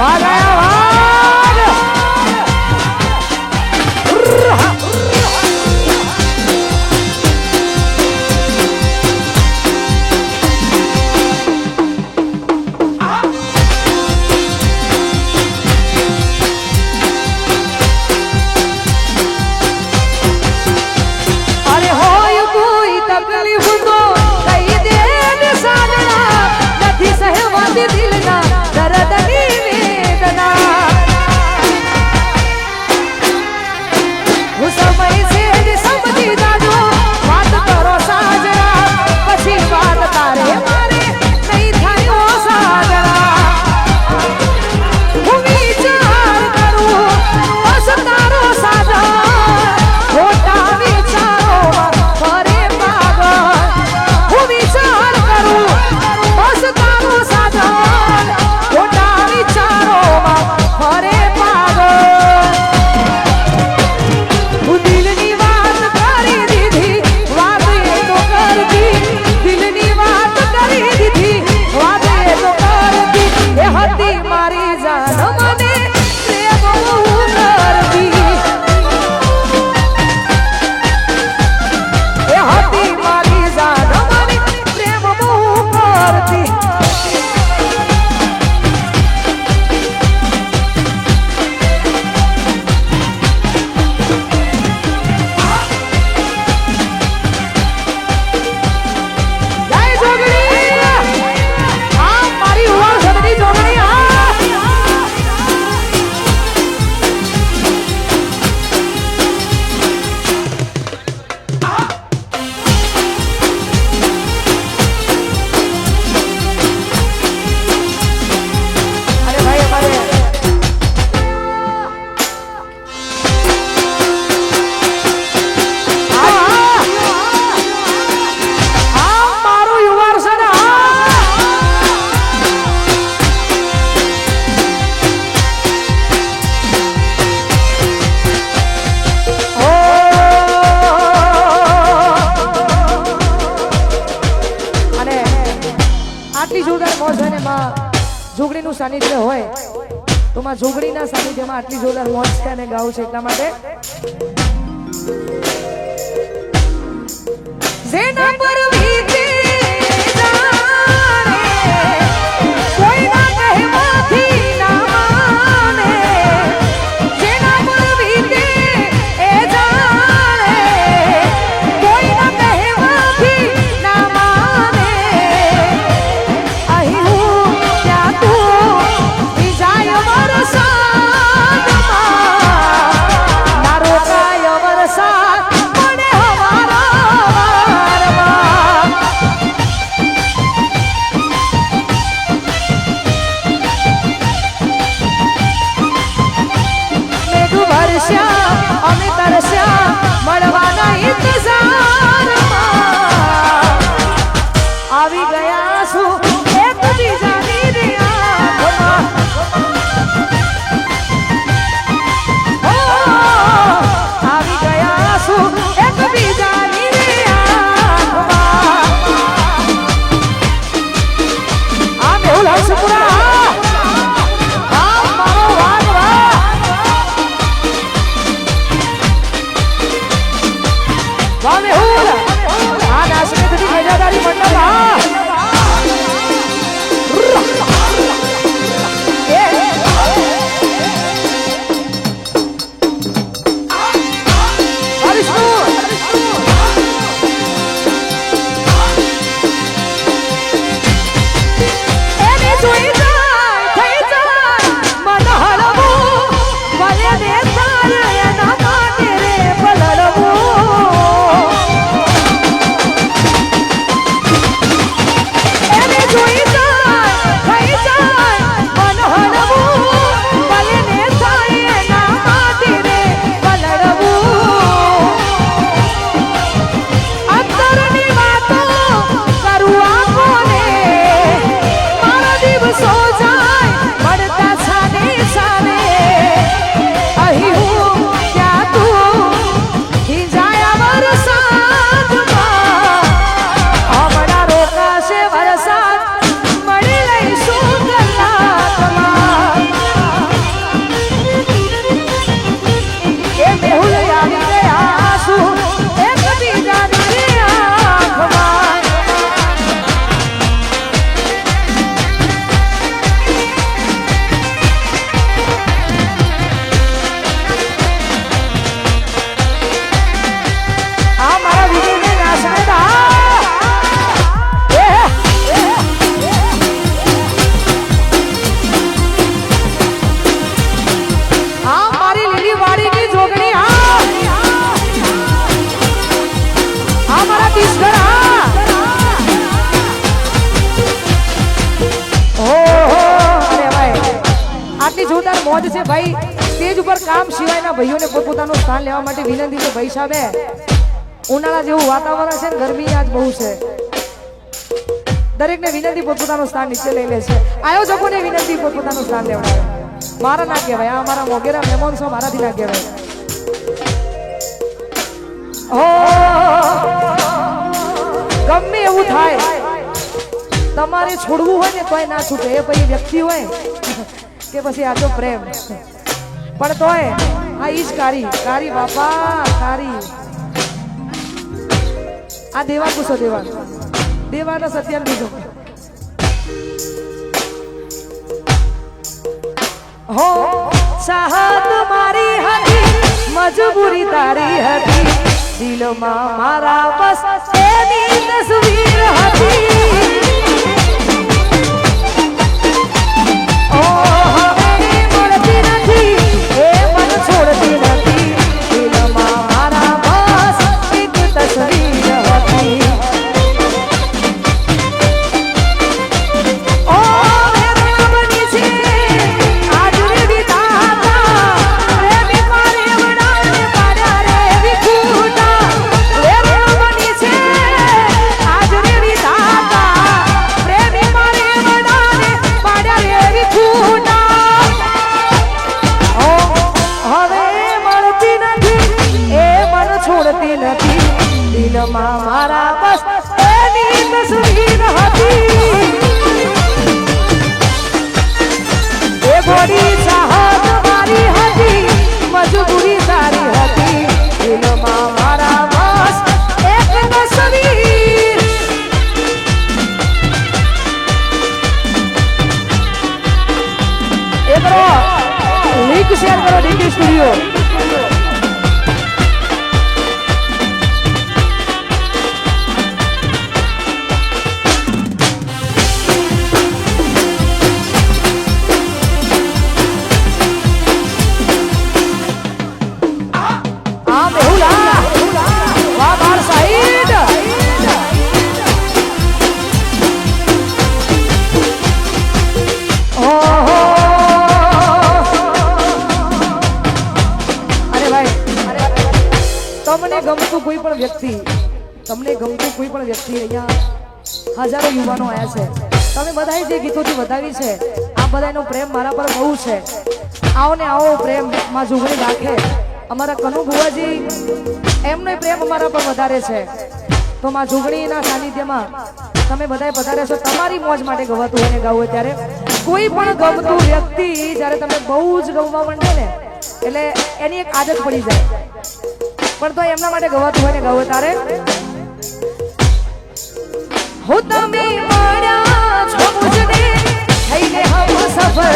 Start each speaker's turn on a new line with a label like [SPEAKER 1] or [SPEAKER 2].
[SPEAKER 1] વાહ ગયા વાહ જોગણીનું સાનિધ્ય હોય તો માં જોગણીના સાનિધ્યમાં આટલી જોરદાર મોજ છે અને ગાવું છે એટલા માટે જેના પર વીતે જાણે કોઈના કહેવાથી ના માને જેના પર વીતે એ જાણે કોઈના કહેવાથી ના માને અહીં નારો કાય વરસાદ પડે હમારા જોરદાર મોજ છે ભાઈ સ્ટેજ ઉપર કામ સિવાયના ભાઈઓને પોતપોતાનું સ્થાન લેવા માટે વિનંતી છે ભાઈ સાહેબે ઉનાળા જેવું વાતાવરણ છે ને ગરમી આજ બહુ છે દરેકને વિનંતી પોતપોતાનું સ્થાન નીચે લઈ લે છે આયોજકોને વિનંતી પોતપોતાનું સ્થાન લેવડાવે મારા ના કહેવાય આ અમારા મોગેરા મહેમાન છો મારાથી ના કહેવાય ગમે એવું થાય તમારે છોડવું હોય ને તોય ના છૂટે એ પછી વ્યક્તિ હોય કે પછી આ તો પ્રેમ પણ તોય આ ઈજ કારી બાપા કારી આ દેવા પૂછો દેવાના સત્યાન બીજો હો ચાહત મારી હતી મજબૂરી તારી હતી દિલમાં મારા બસ એની તસવીર હતી ઓ હવે મળતી નથી એ મન છોડતી નથી દિલમાં મારા બસ એક તસવીર હતી મારા બસ એની તસવીર હતી એ બોડી ચાહત મારી હતી મજબૂરી તારી હતી દિલમાં મારા બસ એક તસવીર એ કરો લિંક શેર કરો ડીકે સ્ટુડિયો તમને ગમતું કોઈ પણ વ્યક્તિ અહીંયા હજારો યુવાનો આવ્યા છે તમે બધાએ જે ગીતોથી વધાવી છે આ બધાનો પ્રેમ મારા પર બહુ છે આવો ને આવો પ્રેમ માં જોગણી રાખે અમારા કનુ બુવાજી એમનો પ્રેમ અમારા પર વધારે છે તો માં જોગણીના સાનિધ્યમાં તમે બધાએ પધાર્યા છો તમારી મોજ માટે ગવાતું હોય ને ગાવું હોય ત્યારે કોઈ પણ ગમતું વ્યક્તિ જ્યારે તમે બહુ જ ગમવા માંડે ને એટલે એની એક આદત પડી જાય પણ તો એમના માટે ગવાતું હોય ને ગાવું તારે हो तमे मारा छो मुझने थईने हम सफर